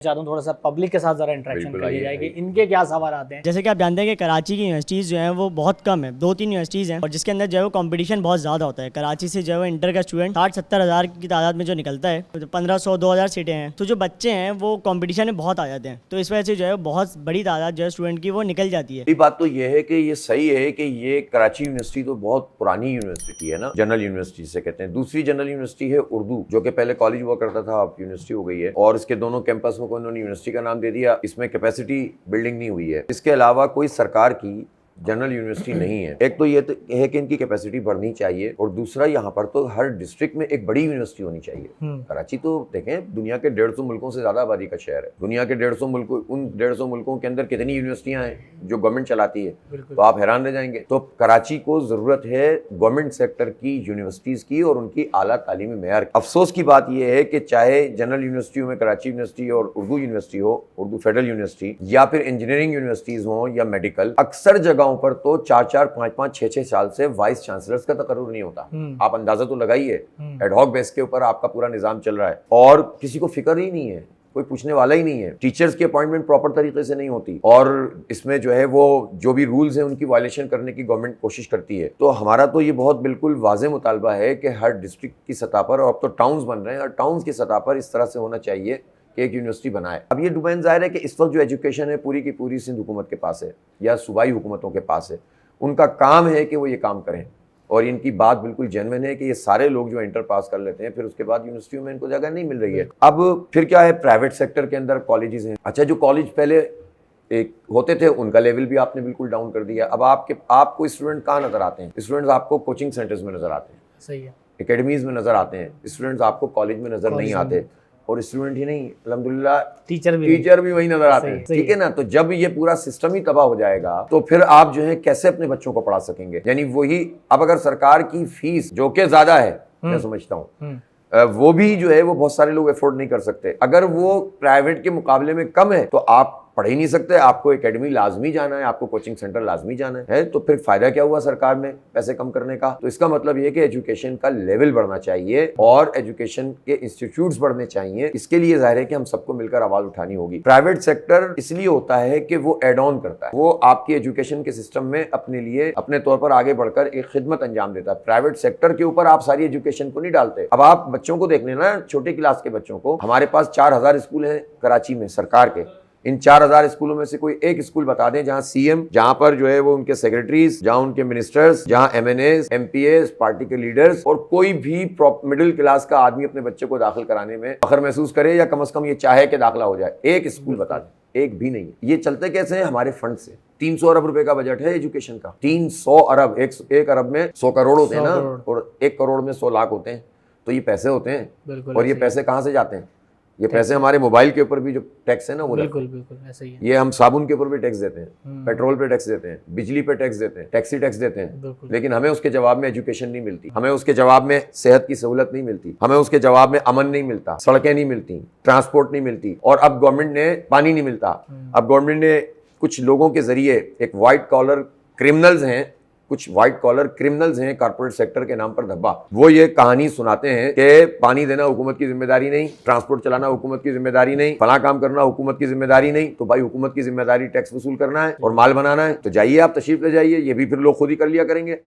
चाहता हूँ थोड़ा सा पब्लिक के साथ जरा इंटरेक्शन कर लिया जाए कि इनके क्या सवाल आते हैं। जैसे कि आप जानते हैं कि कराची की यूनिवर्सिटीज़ जो हैं वो बहुत कम है, 2-3 यूनिवर्सिटीज़ हैं और जिसके अंदर जो है वो कंपटीशन बहुत ज़्यादा होता है। कराची से जो है इंटर का स्टूडेंट 60-70 हज़ार की तादाद में जो निकलता है, तो 1500-2000 सीटें हैं, तो जो बच्चे हैं वो कंपटीशन में बहुत आ जाते हैं, तो इस वजह से जो है बहुत बड़ी तादाद जो है स्टूडेंट की वो निकल जाती है। बात तो ये है कि ये सही है कि ये कराची यूनिवर्सिटी तो बहुत पुरानी यूनिवर्सिटी है ना, जनरल यूनिवर्सिटी से कहते हैं। दूसरी जनरल यूनिवर्सिटी है उर्दू, जो कि पहले कॉलेज हुआ करता था, अब यूनिवर्सिटी हो गई है, और इसके दोनों कैंपस को इन्होंने यूनिवर्सिटी का नाम दे दिया। इसमें कैपेसिटी बिल्डिंग नहीं हुई है। इसके अलावा कोई सरकार की जनरल यूनिवर्सिटी नहीं है। एक तो ये है कि इनकी कैपेसिटी बढ़नी चाहिए, और दूसरा यहाँ पर तो हर डिस्ट्रिक्ट में एक बड़ी यूनिवर्सिटी होनी चाहिए। कराची तो देखें दुनिया के 150 मुल्कों से ज्यादा आबादी का शहर है। दुनिया के 150 मुल्कों, उन 150 मुल्कों के अंदर कितनी यूनिवर्सिटियां हैं जो गवर्नमेंट चलाती है, तो आप हैरान रह जाएंगे। तो कराची को जरूरत है गवर्नमेंट सेक्टर की यूनिवर्सिटीज की और उनकी आला तालीमी मेयार। अफसोस की बात यह है कि चाहे जनरल यूनिवर्सिटी में कराची यूनिवर्सिटी और उर्दू यूनिवर्सिटी हो, उर्दू फेडरल यूनिवर्सिटी, या फिर इंजीनियरिंग यूनिवर्सिटीज हो या मेडिकल, अक्सर जगहों पर तो 4-4, 5-5, 6-6 साल से वाइस चांसलर्स का तकर्रुर नहीं होता। आप अंदाजा तो लगाइए, एडहॉक बेस के ऊपर आपका पूरा निजाम चल रहा है और किसी को फिक्र ही नहीं है, कोई पूछने वाला ही नहीं है। टीचर्स की अपॉइंटमेंट प्रॉपर तरीके से नहीं होती, और इसमें जो है वो जो भी रूल्स हैं उनकी वायलेशन करने की गवर्नमेंट कोशिश करती है। तो हमारा तो ये बहुत बिल्कुल वाज़े मुतालबा है कि हर डिस्ट्रिक्ट की सतह पर, और अब तो टाउन्स बन रहे हैं, और टाउन्स की सतह पर इस तरह से होना चाहिए कि एक यूनिवर्सिटी बनाए। अब ये डोमेन जाहिर है कि इस वक्त जो एजुकेशन है पूरी की पूरी सिंध हुकूमत के पास है या सूबाई हुकूमतों के पास है। उनका काम है कि वो ये काम करें, और इनकी बात बिल्कुल जेन्युइन है कि ये सारे लोग जो इंटर पास कर लेते हैं फिर उसके बाद यूनिवर्सिटियों में इनको जगह नहीं मिल रही है। अब फिर क्या है, प्राइवेट सेक्टर के अंदर कॉलेजेस हैं। अच्छा, जो कॉलेज पहले एक होते थे उनका लेवल भी आपने बिल्कुल डाउन कर दिया। अब आपको स्टूडेंट कहाँ नजर आते हैं? स्टूडेंट्स आपको कोचिंग सेंटर्स में नजर आते हैं, सही है, एकेडमीज में नजर आते हैं। स्टूडेंट्स आपको कॉलेज में नजर नहीं आते, और स्टूडेंट ही नहीं, अल्हम्दुलिल्लाह टीचर भी वही नजर आते हैं। ठीक है ना? तो जब ये पूरा सिस्टम ही तबाह हो जाएगा तो फिर आप जो है कैसे अपने बच्चों को पढ़ा सकेंगे? यानी वही, अब अगर सरकार की फीस जो कि ज्यादा है, मैं समझता हूँ वो भी जो है वो बहुत सारे लोग अफोर्ड नहीं कर सकते, अगर वो प्राइवेट के मुकाबले में कम है तो आप पढ़ ही नहीं सकते। आपको एकेडमी लाजमी जाना है, आपको कोचिंग सेंटर लाजमी जाना है, तो फिर फायदा क्या हुआ सरकार में पैसे कम करने का? तो इसका मतलब ये कि एजुकेशन का लेवल बढ़ना चाहिए और एजुकेशन के इंस्टीट्यूट्स बढ़ने चाहिए। इसके लिए जाहिर है कि हम सबको मिलकर आवाज उठानी होगी। प्राइवेट सेक्टर इसलिए होता है कि वो एड ऑन करता है, वो आपकी एजुकेशन के सिस्टम में अपने लिए अपने तौर पर आगे बढ़कर एक खिदमत अंजाम देता है। प्राइवेट सेक्टर के ऊपर आप सारी एजुकेशन को नहीं डालते। अब आप बच्चों को देख लेना, छोटे क्लास के बच्चों को, हमारे पास 4000 स्कूल हैं कराची में सरकार के। इन 4000 स्कूलों में से कोई एक स्कूल बता दें जहां सीएम, जहां पर जो है वो उनके सेक्रेटरीज, जहां उनके मिनिस्टर्स, जहां एमएनएस, एमपीएस, पार्टी के लीडर्स और कोई भी मिडिल क्लास का आदमी अपने बच्चे को दाखिल कराने में फख्र महसूस करे या कम से कम ये चाहे कि दाखिला हो जाए। एक स्कूल बता दें, एक भी नहीं है। ये चलते कैसे हैं? हमारे फंड से। 300 अरब रुपए का बजट है एजुकेशन का। 300 अरब, एक अरब में 100 करोड़ होते हैं ना, और 1 करोड़ में 100 लाख होते हैं, तो ये पैसे होते हैं। और ये पैसे कहाँ से जाते हैं? ये पैसे हमारे मोबाइल के ऊपर भी जो टैक्स है ना, वो बिल्कुल ऐसा ही है। ये हम साबुन के ऊपर भी टैक्स देते हैं, पेट्रोल पे टैक्स देते हैं, बिजली पे टैक्स देते हैं, टैक्सी टैक्स देते हैं, लेकिन हमें उसके जवाब में एजुकेशन नहीं मिलती, हमें उसके जवाब में सेहत की सहूलत नहीं मिलती, हमें उसके जवाब में अमन नहीं मिलता, सड़कें नहीं मिलती, ट्रांसपोर्ट नहीं मिलती, और अब गवर्नमेंट ने पानी नहीं मिलता। अब गवर्नमेंट ने कुछ लोगों के जरिए, एक व्हाइट कॉलर क्रिमिनल्स हैं, कुछ व्हाइट कॉलर क्रिमिनल्स हैं कारपोरेट सेक्टर के नाम पर धब्बा, वो ये कहानी सुनाते हैं कि पानी देना हुकूमत की जिम्मेदारी नहीं, ट्रांसपोर्ट चलाना हुकूमत की जिम्मेदारी नहीं, फला काम करना हुकूमत की जिम्मेदारी नहीं। तो भाई हुकूमत की जिम्मेदारी टैक्स वसूल करना है और माल बनाना है, तो जाइए आप तशरीफ ले जाइए, ये भी फिर लोग खुद ही कर लिया करेंगे।